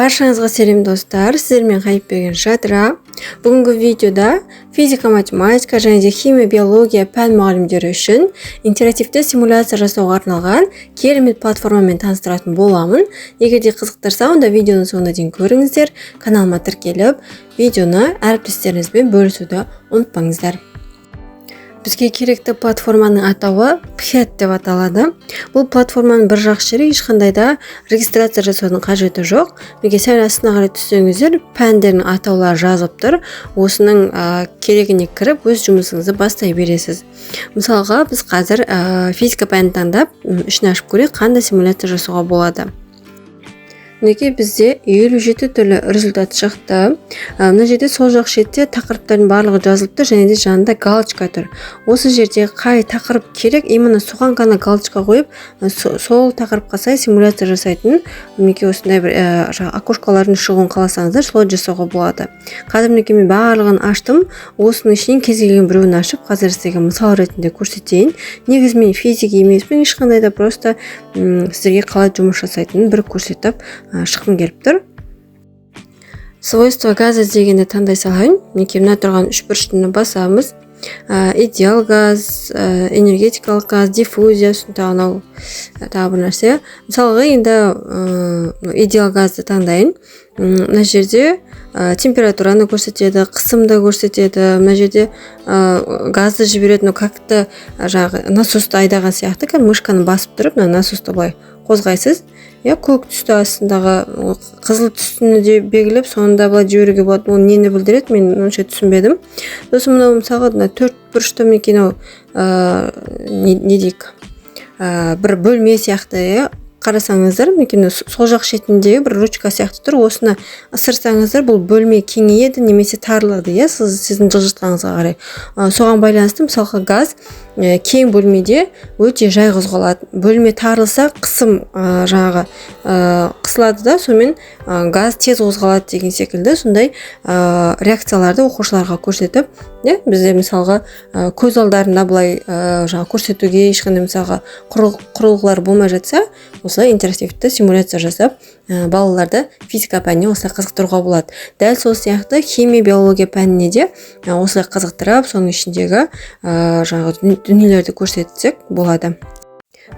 Баршаңызға сәлем достар, сіздермен Хайыпберген Жадыра. Бүгінгі видеода физика, математика және де химия, биология пән мұғалімдері үшін интерактивті симуляция жасауға арналған керемет платформамен таныстыратын боламын. Егер де қызықтырса, онда видеоның соңына дейін көріңіздер. Каналыма тіркеліп, видеоны әріптестеріңізбен бөлісуді ұмытпаңыздар. Бізге керекті платформаның атауы PHET деп аталады. Бұл платформаның бір жақсы жері ешқандай да регистрация жасаудың қажеті жоқ. Неге сәл астына қарай түссеңіздер, пәндердің атаулары жазылып тұр. Осының керегіне кіріп, өз жұмысыңызды бастай бересіз. Мысалға, біз қазір физика пәнін таңдап, ішін ашып көрейік, қандай симуляция жасауға болады. Неге бізде 57 түрлі результат шықты. Мына жерде сол жақ шетте тақырыптардың барлығы жазылып тұр, және де жанында галочка тұр. Осы жерде қай тақырып керек, именно соған ғана галочка қойып, сол тақырыпқа сай симуляция жасайтын, неге осындай бір окошкалардың шығуын қаласаңыздар, солай жасауға болады. Қазір неге мен барлығын аштым. Осының ішінен кез келген біреуін ашып, қазір сіздерге мысал ретінде көрсетейін. Негізі мен физика емеспін, ешқандай да просто сіздерге қалай жұмыс жасайтынын бір көрсетіп шыққым келіп тұр. Свойства газа дегенді таңдай салайын. Неге мына тұрған үш бұрыштыны басамыз. Идеал газ, энергетикалық газ, диффузия, тағы бір нәрсе. Мысалға енді идеал газды таңдайын. Мына жерде температураны көрсетеді, қысымды көрсетеді. Мына жерде газды жіберетін какты насосты айдаған сияқты, мышканы басып тұрып, насосты былай қозғайсыз. Көк түсті астындағы қызыл түстіні де белгілеп, сонда былай жіберуге болады. Ол нені білдіреді, мен онша түсінбедім. Сосын мынау мысалға төрт бұрышты мекені не дейік, бір бөлме сияқты, қарасаңыздар, мекені сол жақ шетіндегі бір ручка сияқты тұр. Осыны ысырсаңыздар, бұл бөлме кеңейеді немесе тарылады, сіздің жылжытқаныңызға қарай. Соған байланысты мысалға газ кең бөлмеде өте жай қозғалады. Бөлме тарылса, қысым қысылады да, сонымен газ тез қозғалады деген секілді. Сондай реакцияларды оқушыларға көрсетіп, бізде мысалға көз алдарында былай көрсетуге ешқандай мысалға құрылғылар болмай жатса, осылай интерактивті симуляция жасап, балаларды физика пәніне осылай қызықтыруға болады. Дәл сол сияқты химия, биология пәніне де осылай қызықтырып, соның ішіндегі дүниелерді көрсетсек болады.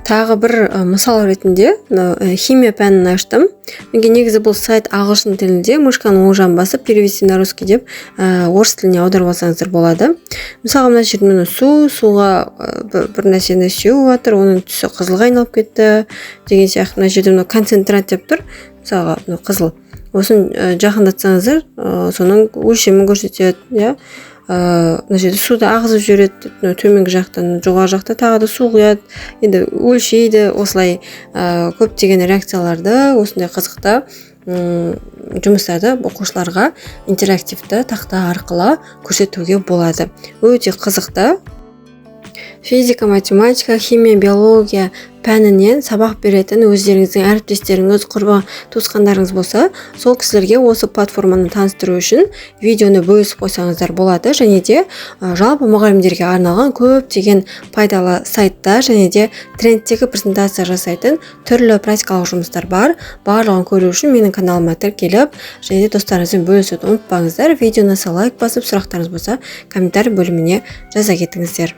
Тағы бір мысал ретінде химия пәнін аштым. Негізі бұл сайт ағылшын тілінде, мышканы оң жағын басып перевести на русский деп орыс тіліне аударып алсаңыздар болады. Мысалға мына жерде суға бір нәрсені сеуіп жатыр, оның түсі қызылға айналып кетті деген сияқты. Мына жерде концентрат деп тұр. Мысалға қызыл. Осын жақындатсаңыздар, соның өлшемін көрсетеді. Мына жерде суды ағызып жібереді, төменгі жақтан жоғары жақта тағы да су құяды, енді өлшейді. Осылай көптеген реакцияларды осындай қызықты жұмыстарды оқушыларға интерактивті тақта арқылы көрсетуге болады. Өте қызықты. Физика, математика, химия, биология пәнінен сабақ беретін өздеріңіздің әріптестеріңіз, құрбы туысқандарыңыз болса, сол кісілерге осы платформаны таныстыру үшін видеоны бөлісіп қойсаңыздар болады. Және де жалпы мұғалімдерге арналған көптеген пайдалы сайттар және де трендтегі презентация жасайтын түрлі практикалық жұмыстар бар. Барлығын көру үшін менің каналыма тіркеліп, және де достарыңызбен бөлісуді ұмытпаңыздар. Видеоны лайк басып, сұрақтарыңыз болса комментарий бөліміне жаза кетіңіздер.